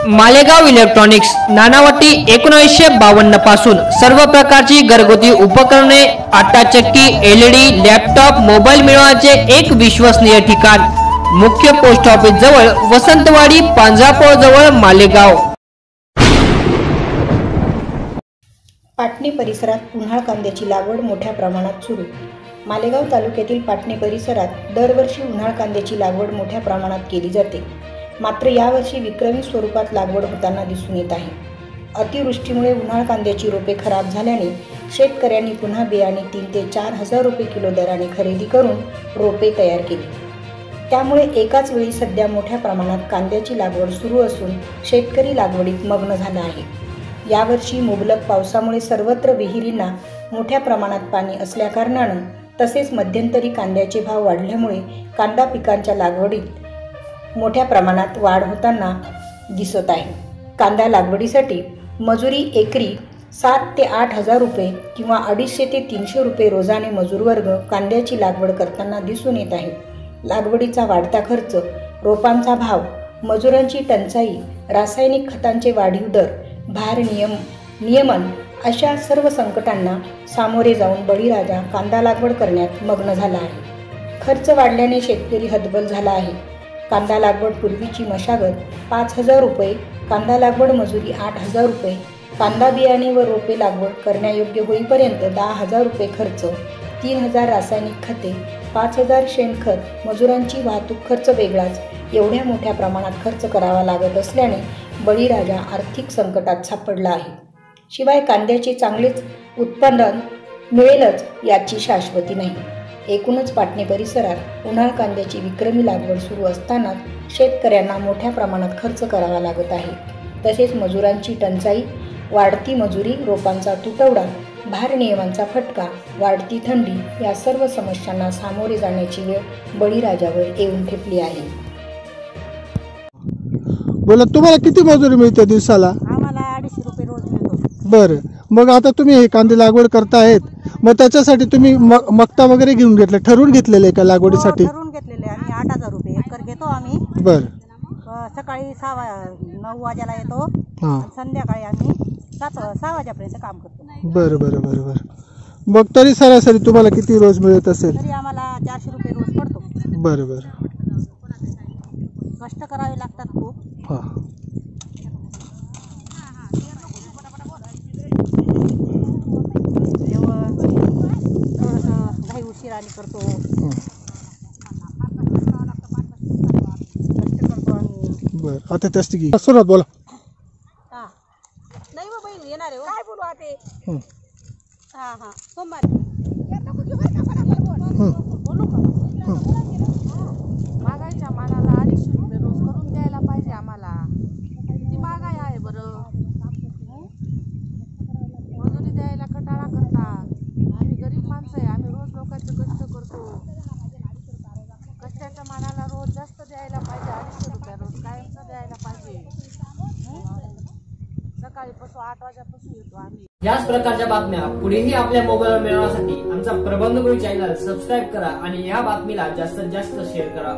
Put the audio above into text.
Malegaon electronics Nanavati 1952 पासून सर्व प्रकारची घरगुती उपकरणे, आटा चक्की, एलईडी, लॅपटॉप, मोबाईल मिळवण्याचे एक विश्वसनीय ठिकाण। मुख्य पोस्ट ऑफिस जवळ, वसंतवाडी, पांजरापोळ जवळ, मालेगाव। पाटणी परिसरात उन्हाळ कांद्याची लागवड मोठ्या प्रमाणात सुरू। मालेगाव तालुक्यातील पाटणी परिसरात दरवर्षी उन्हाळ कांद्याची लागवड मोठ्या प्रमाणात केली जाते। मात्र यावर्षी विक्रमी स्वरूपात लागवड होताना दिसून येत आहे। अतिवृष्टीमुळे उन्हाळ कांद्याची रोपे खराब झाल्याने शेतकऱ्यांनी पुन्हा बियाणे 3 ते 4 हजार रुपये किलो दराने खरेदी करून रोपे तयार केली। त्यामुळे एकाच वेळी सध्या मोठ्या प्रमाणात कांद्याची लागवड सुरू असून शेतकरी लागवडीत मग्न झाला आहे। यावर्षी मुबलक पावसामुळे सर्वत्र विहिरींना मोठ्या प्रमाणात पाणी असल्याकारणाने तसेच मध्यंतरी कांद्याचे भाव वाढल्यामुळे कांदा पिकांच्या लागवडीत मोठ्या प्रमाणात वाढ होताना दिसत आहे। कांदा लागवडीसाठी मजुरी एकरी 7 ते 8 हजार रुपये किंवा 250 ते 300 रुपये रोजाने मजूर वर्ग कांद्याची लागवड करताना दिसून येत आहे। लागवडीचा वाढता खर्च, रोपांचा भाव, मजुरांची टंचाई, रासायनिक खतांचे वाढीव दर, भार नियमन अशा सर्व संकटांना सामोरे जाऊन बळीराजा कांदा लागवड करण्यात मग्न झाला आहे। खर्च वाढल्याने शेतकरी हतबल झाला आहे। कांदा लागवड पूर्वीची मशागत 5,000 रुपये, कांदा लागवड मजुरी 8,000 रुपये, कांदा बियाणे व रोपे लागवड करण्यायोग्य होईपर्यंत 10,000 रुपये खर्च, 3,000 रासायनिक खते, 5,000 शेणखत, मजुरांची वाहतूक खर्च वेगळाच, एवढ्या मोठ्या प्रमाणात खर्च करावा लागत असल्याने बळीराजा आर्थिक संकटात सापडला आहे। शिवाय कांद्याचे चांगलेच उत्पादन मिळेलच याची शाश्वती नाही। एकूणच पाटणी परिसरात उन्हाळ कांद्याची विक्रमी लागवड सुरू असताना शेतकऱ्यांना मोठ्या प्रमाणात खर्च करावा लागत आहे। तसेच मजुरांची टंचाई, वाढती मजुरी, रोपांचा तुटवडा, भार नियमांचा फटका, वाढती थंडी या सर्व समस्यांना सामोरे जाण्याची वेळ बळीराजावर येऊन ठेपली आहे। बोला, तुम्हाला किती मजुरी मिळते दिवसाला? आम्हाला 250 रुपये रोज मिळतो। बरं, मग आता तुम्ही हे कांदे लागवड करतायत, मग त्याच्यासाठी तुम्ही मक्ता वगैरे घेऊन घेतले, ठरवून घेतलेले का लागवडीसाठी? ठरवून घेतलेले आम्ही 8,000 रुपये एकर घेतो आम्ही। बरं, सकाळी 9 वाजेला येतो, संध्याकाळी आम्ही 6 वाजेपर्यंत काम करतो। बरं बरं बरं बरं। मग तरी सरासरी तुम्हाला किती रोज मिळत असेल? तरी आम्हाला 400 रुपये रोज पडतो। बरं बरं। कष्ट करावे लागतात खूप। हां, काही उशिराने करतो, कष्ट करतो आम्ही। बरं, आता त्याच की सुरुवात बोला। नाही मग बहीण येणार आहे, काय बोलू आता? सोमवार बोलू का? महागाईच्या मालाला 250 रुपये रोज करून द्यायला पाहिजे आम्हाला। किती महागाई आहे बरं। मजुरी द्यायला कटाळा करतात। आम्ही गरीब माणसं आहे, आम्ही रोज लोकांचे कष्ट करतो। कष्टाच्या मालाला रोज जास्त द्यायला पाहिजे, 250 रुपये रोज कायमचं द्यायला पाहिजे। सकाळीपासून 8 वाजेपासून येतो आम्ही। याच प्रकारच्या बातम्या पुढेही आपल्या मोबाईलवर मिळवण्यासाठी आमचा प्रबंधगुरू चॅनल सबस्क्राईब करा आणि या बातमीला जास्तीत जास्त शेअर करा।